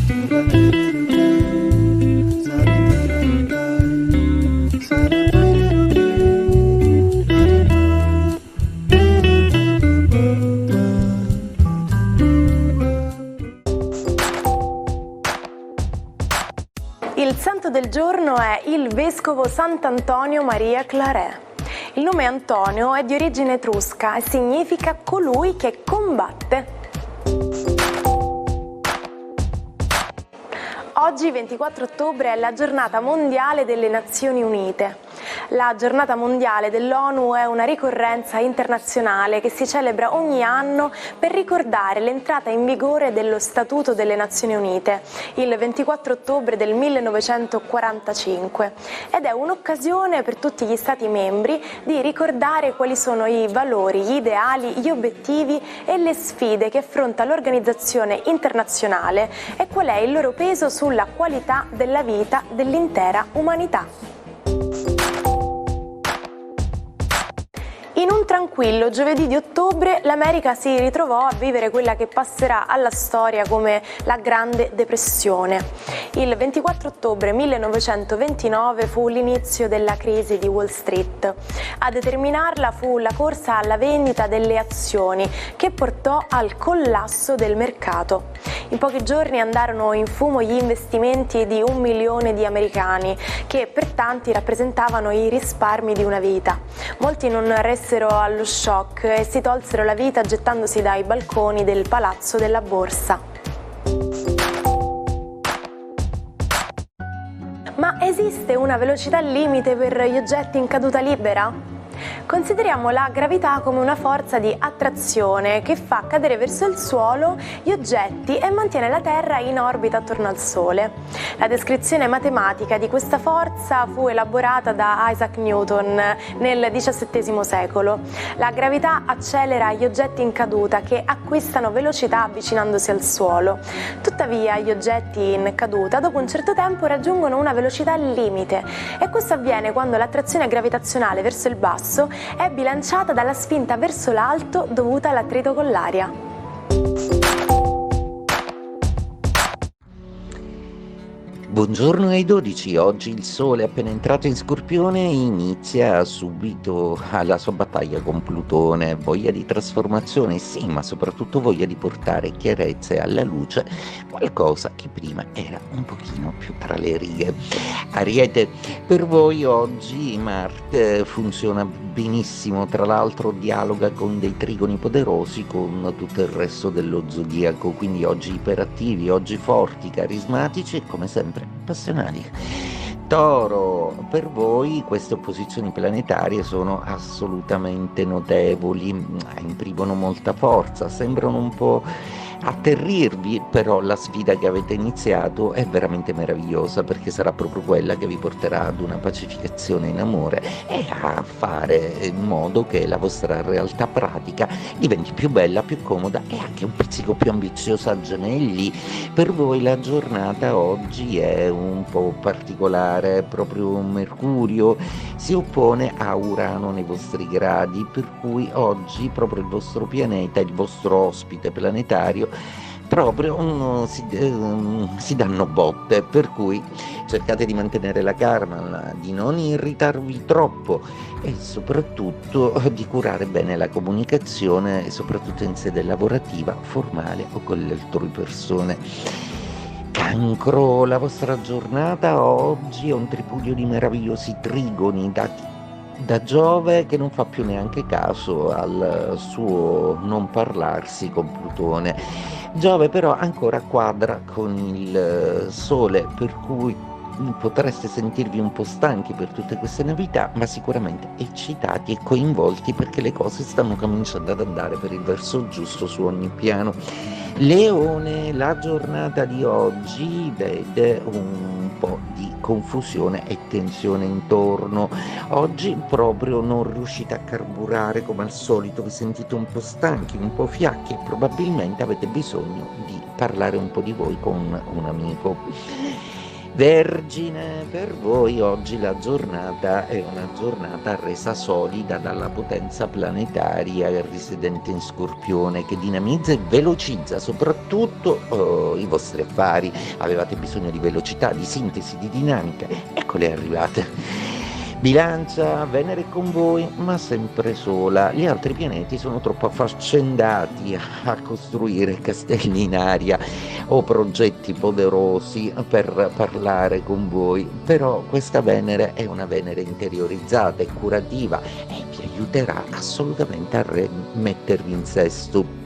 Il santo del giorno è il vescovo Sant'Antonio Maria Claret. Il nome Antonio è di origine etrusca e significa colui che combatte. Oggi, 24 ottobre, è la giornata mondiale delle Nazioni Unite. La giornata mondiale dell'ONU è una ricorrenza internazionale che si celebra ogni anno per ricordare l'entrata in vigore dello Statuto delle Nazioni Unite, il 24 ottobre del 1945, ed è un'occasione per tutti gli Stati membri di ricordare quali sono i valori, gli ideali, gli obiettivi e le sfide che affronta l'organizzazione internazionale e qual è il loro peso sulla qualità della vita dell'intera umanità. In un tranquillo giovedì di ottobre l'America si ritrovò a vivere quella che passerà alla storia come la Grande Depressione. Il 24 ottobre 1929 fu l'inizio della crisi di Wall Street. A determinarla fu la corsa alla vendita delle azioni che portò al collasso del mercato. In pochi giorni andarono in fumo gli investimenti di 1 milione di americani, che per tanti rappresentavano i risparmi di una vita. Molti non restarono allo shock e si tolsero la vita gettandosi dai balconi del Palazzo della Borsa. Ma esiste una velocità limite per gli oggetti in caduta libera? Consideriamo la gravità come una forza di attrazione che fa cadere verso il suolo gli oggetti e mantiene la Terra in orbita attorno al Sole. La descrizione matematica di questa forza fu elaborata da Isaac Newton nel XVII secolo. La gravità accelera gli oggetti in caduta che acquistano velocità avvicinandosi al suolo. Tuttavia, gli oggetti in caduta dopo un certo tempo raggiungono una velocità limite e questo avviene quando l'attrazione gravitazionale verso il basso è bilanciata dalla spinta verso l'alto dovuta all'attrito con l'aria. Buongiorno ai 12, oggi il Sole appena entrato in Scorpione inizia subito la sua battaglia con Plutone, voglia di trasformazione sì, ma soprattutto voglia di portare chiarezza e alla luce qualcosa che prima era un pochino più tra le righe. Ariete, per voi oggi Marte funziona benissimo, tra l'altro dialoga con dei trigoni poderosi con tutto il resto dello zodiaco, quindi oggi iperattivi, oggi forti, carismatici e come sempre passionali. Toro, per voi queste opposizioni planetarie sono assolutamente notevoli, imprimono molta forza, sembrano un po' atterrirvi, però la sfida che avete iniziato è veramente meravigliosa perché sarà proprio quella che vi porterà ad una pacificazione in amore e a fare in modo che la vostra realtà pratica diventi più bella, più comoda e anche un pizzico più ambiziosa. Gemelli, per voi la giornata oggi è un po' particolare, proprio Mercurio si oppone a Urano nei vostri gradi, per cui oggi proprio il vostro pianeta, il vostro ospite planetario proprio si danno botte, per cui cercate di mantenere la calma, di non irritarvi troppo e soprattutto di curare bene la comunicazione, soprattutto in sede lavorativa, formale o con le altrui persone. Cancro, la vostra giornata oggi è un tripudio di meravigliosi trigoni da Giove che non fa più neanche caso al suo non parlarsi con Plutone. Giove però ancora quadra con il Sole, per cui potreste sentirvi un po' stanchi per tutte queste novità, ma sicuramente eccitati e coinvolti perché le cose stanno cominciando ad andare per il verso giusto su ogni piano. Leone, la giornata di oggi vede un po' di confusione e tensione intorno. Oggi proprio non riuscite a carburare come al solito, vi sentite un po' stanchi, un po' fiacchi e probabilmente avete bisogno di parlare un po' di voi con un amico. Vergine, per voi oggi la giornata è una giornata resa solida dalla potenza planetaria residente in Scorpione, che dinamizza e velocizza soprattutto i vostri affari. Avevate bisogno di velocità, di sintesi, di dinamica, eccole arrivate. Bilancia, Venere è con voi, ma sempre sola. Gli altri pianeti sono troppo affaccendati a costruire castelli in aria o progetti poderosi per parlare con voi. Però questa Venere è una Venere interiorizzata e curativa e vi aiuterà assolutamente a mettervi in sesto.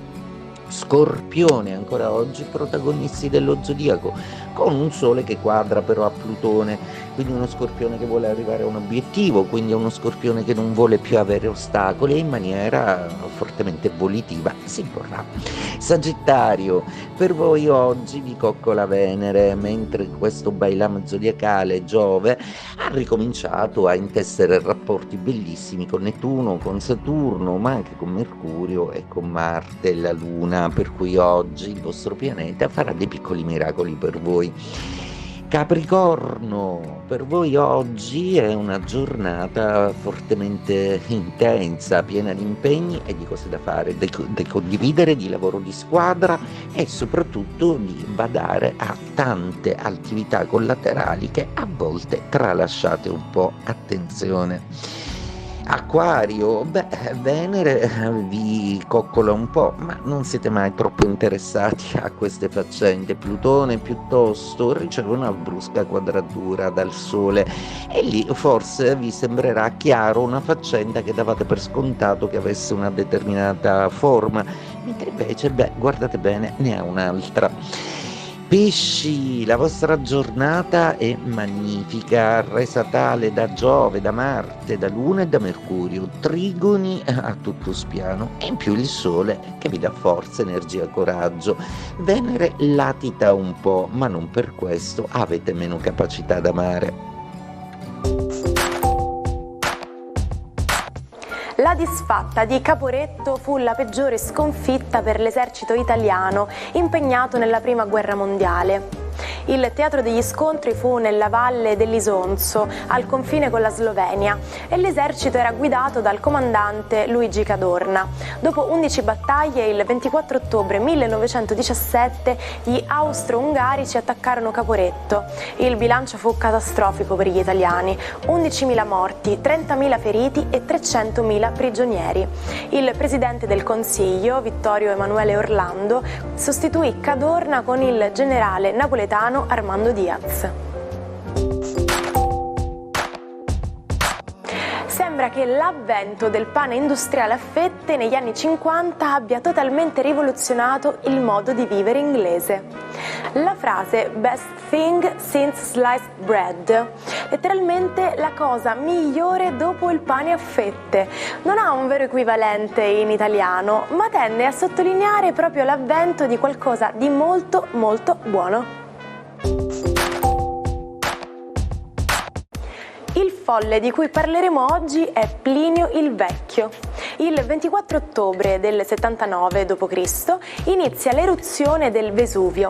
Scorpione, ancora oggi protagonisti dello zodiaco, con un sole che quadra però a Plutone, quindi uno Scorpione che vuole arrivare a un obiettivo, quindi uno Scorpione che non vuole più avere ostacoli e in maniera fortemente volitiva si imporrà. Sagittario, per voi oggi vi coccola Venere, mentre questo bailam zodiacale Giove ha ricominciato a intessere rapporti bellissimi con Nettuno, con Saturno, ma anche con Mercurio e con Marte e la Luna, per cui oggi il vostro pianeta farà dei piccoli miracoli per voi. Capricorno, per voi oggi è una giornata fortemente intensa, piena di impegni e di cose da fare, da condividere, di lavoro di squadra e soprattutto di badare a tante attività collaterali che a volte tralasciate un po'. Attenzione. Acquario, Venere vi coccola un po', ma non siete mai troppo interessati a queste faccende. Plutone piuttosto riceve una brusca quadratura dal Sole e lì forse vi sembrerà chiaro una faccenda che davate per scontato che avesse una determinata forma, mentre invece, guardate bene, ne ha un'altra. Pesci, la vostra giornata è magnifica, resa tale da Giove, da Marte, da Luna e da Mercurio, trigoni a tutto spiano e in più il Sole che vi dà forza, energia, coraggio. Venere latita un po', ma non per questo avete meno capacità d'amare. La disfatta di Caporetto fu la peggiore sconfitta per l'esercito italiano impegnato nella Prima Guerra Mondiale. Il teatro degli scontri fu nella valle dell'Isonzo, al confine con la Slovenia, e l'esercito era guidato dal comandante Luigi Cadorna. Dopo 11 battaglie, il 24 ottobre 1917, gli austro-ungarici attaccarono Caporetto. Il bilancio fu catastrofico per gli italiani: 11.000 morti, 30.000 feriti e 300.000 prigionieri. Il presidente del Consiglio, Vittorio Emanuele Orlando, sostituì Cadorna con il generale napoletano Armando Diaz. Sembra che l'avvento del pane industriale a fette negli anni 50 abbia totalmente rivoluzionato il modo di vivere inglese. La frase "best thing since sliced bread", letteralmente la cosa migliore dopo il pane a fette, non ha un vero equivalente in italiano, ma tende a sottolineare proprio l'avvento di qualcosa di molto molto buono. Il folle di cui parleremo oggi è Plinio il Vecchio. Il 24 ottobre del 79 d.C. inizia l'eruzione del Vesuvio.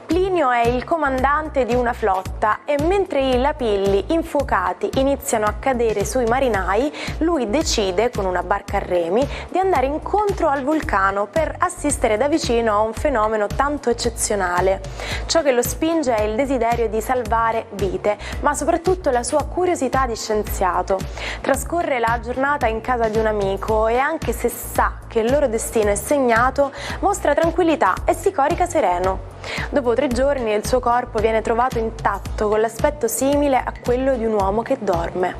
Plinio è il comandante di una flotta e mentre i lapilli infuocati iniziano a cadere sui marinai, lui decide, con una barca a remi, di andare incontro al vulcano per assistere da vicino a un fenomeno tanto eccezionale. Ciò che lo spinge è il desiderio di salvare vite, ma soprattutto la sua curiosità di scienziato. Trascorre la giornata in casa di un amico e anche se sa che il loro destino è segnato, mostra tranquillità e si corica sereno. Dopo 3 giorni il suo corpo viene trovato intatto, con l'aspetto simile a quello di un uomo che dorme.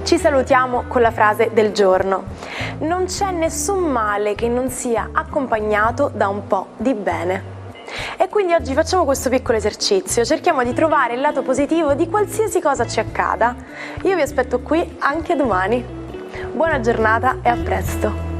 Ci salutiamo con la frase del giorno: non c'è nessun male che non sia accompagnato da un po' di bene. E quindi oggi facciamo questo piccolo esercizio, cerchiamo di trovare il lato positivo di qualsiasi cosa ci accada. Io vi aspetto qui anche domani. Buona giornata e a presto!